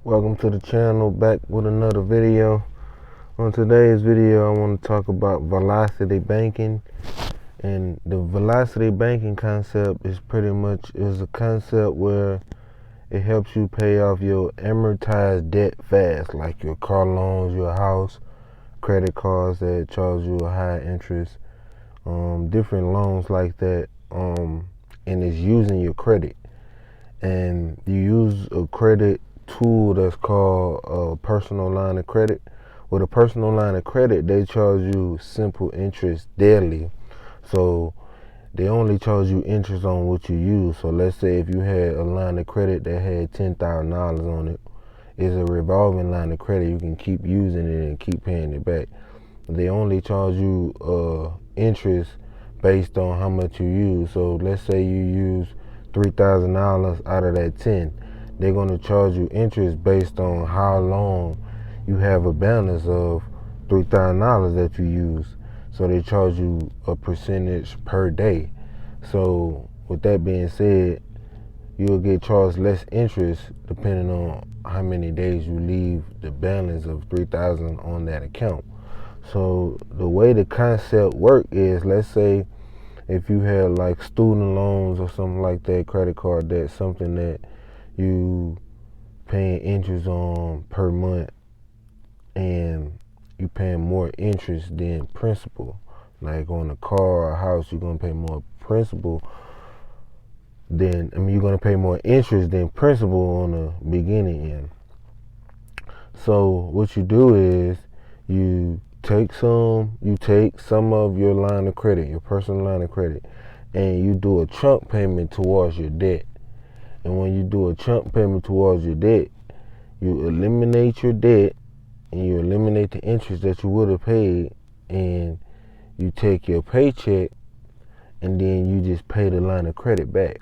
Welcome to the channel, back with another video. On today's video, I want to talk about velocity banking. And the velocity banking concept is a concept where it helps you pay off your amortized debt fast, like your car loans, your house, credit cards that charge you a high interest, different loans like that, and it's using your credit. And you use a credit tool that's called a personal line of credit. With a personal line of credit, they charge you simple interest daily. So they only charge you interest on what you use. So let's say if you had a line of credit that had $10,000 on it, it's a revolving line of credit. You can keep using it and keep paying it back. They only charge you interest based on how much you use. So let's say you use $3,000 out of that 10. They're going to charge you interest based on how long you have a balance of $3,000 that you use. So they charge you a percentage per day. So with that being said, you'll get charged less interest depending on how many days you leave the balance of $3,000 on that account. So the way the concept work is, let's say if you had like student loans or something like that, credit card debt, something that you paying interest on per month, and you paying more interest than principal. Like on a car or a house, you're gonna pay more principal you're gonna pay more interest than principal on the beginning end. So what you do is you take some of your line of credit, your personal line of credit, and you do a chunk payment towards your debt. And when you do a chunk payment towards your debt, you eliminate your debt and you eliminate the interest that you would have paid, and you take your paycheck and then you just pay the line of credit back.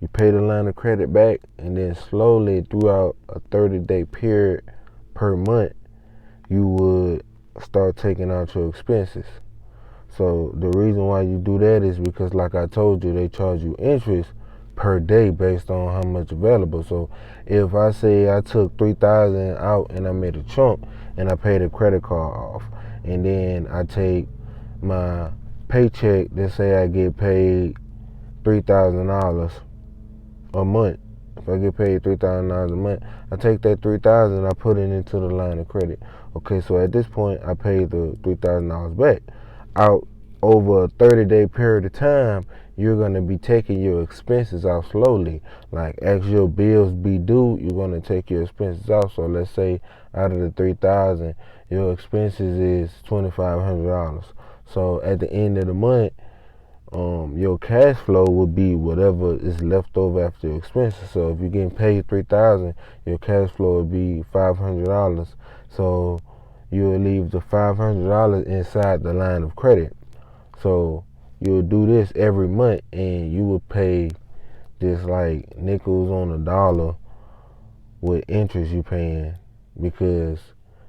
You pay the line of credit back, and then slowly throughout a 30-day period per month, you would start taking out your expenses. So the reason why you do that is because, like I told you, they charge you interest per day based on how much available. So if I say I took $3,000 out and I made a chunk and I paid a credit card off, and then I take my paycheck, let's say I get paid $3,000 a month. If I get paid $3,000 a month, I take that $3,000 and I put it into the line of credit. Okay, so at this point, I paid the $3,000 back. Out over a 30-day period of time, you're gonna be taking your expenses out slowly. Like as your bills be due, you're gonna take your expenses out. So let's say out of the $3,000, your expenses is $2,500. So at the end of the month, your cash flow would be whatever is left over after your expenses. So if you're getting paid $3,000, your cash flow would be $500. So you'll leave the $500 inside the line of credit. So you'll do this every month, and you will pay just like nickels on a dollar with interest you paying, because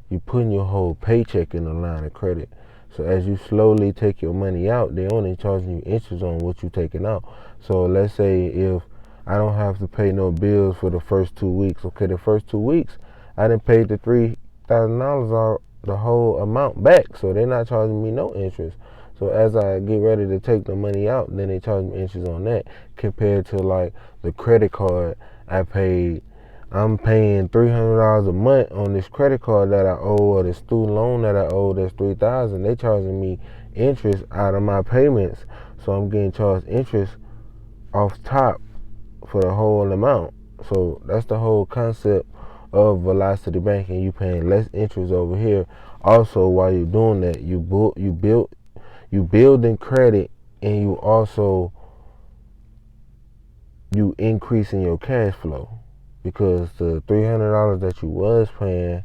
you putting your whole paycheck in the line of credit. So as you slowly take your money out, they only charging you interest on what you taking out. So let's say if I don't have to pay no bills for the first 2 weeks. Okay, the first 2 weeks, I didn't pay the $3,000 or the whole amount back. So they're not charging me no interest. So as I get ready to take the money out, then they charge me interest on that, compared to like the credit card I'm paying $300 a month on this credit card that I owe, or the student loan that I owe that's $3,000. They charging me interest out of my payments, so I'm getting charged interest off top for the whole amount. So that's the whole concept of velocity banking. You paying less interest over here. Also, while you're doing that, you building credit, and you increasing your cash flow. Because the $300 that you was paying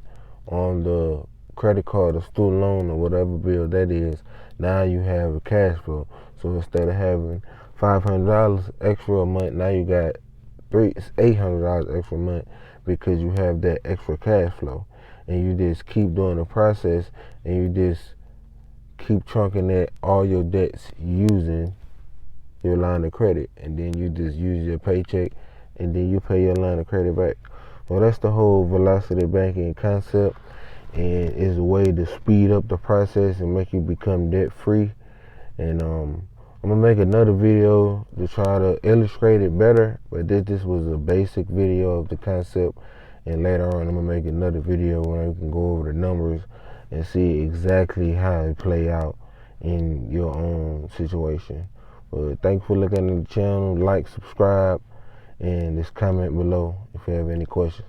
on the credit card or student loan or whatever bill that is, now you have a cash flow. So instead of having $500 extra a month, now you got $800 extra a month, because you have that extra cash flow. And you just keep doing the process, and you just keep chunking at all your debts using your line of credit, and then you just use your paycheck, and then you pay your line of credit back. Well, that's the whole velocity banking concept, and it's a way to speed up the process and make you become debt free. And I'm gonna make another video to try to illustrate it better, but this was a basic video of the concept, and later on I'm gonna make another video where we can go over the numbers and see exactly how it play out in your own situation. But thank you for looking at the channel. Like, subscribe, and just comment below if you have any questions.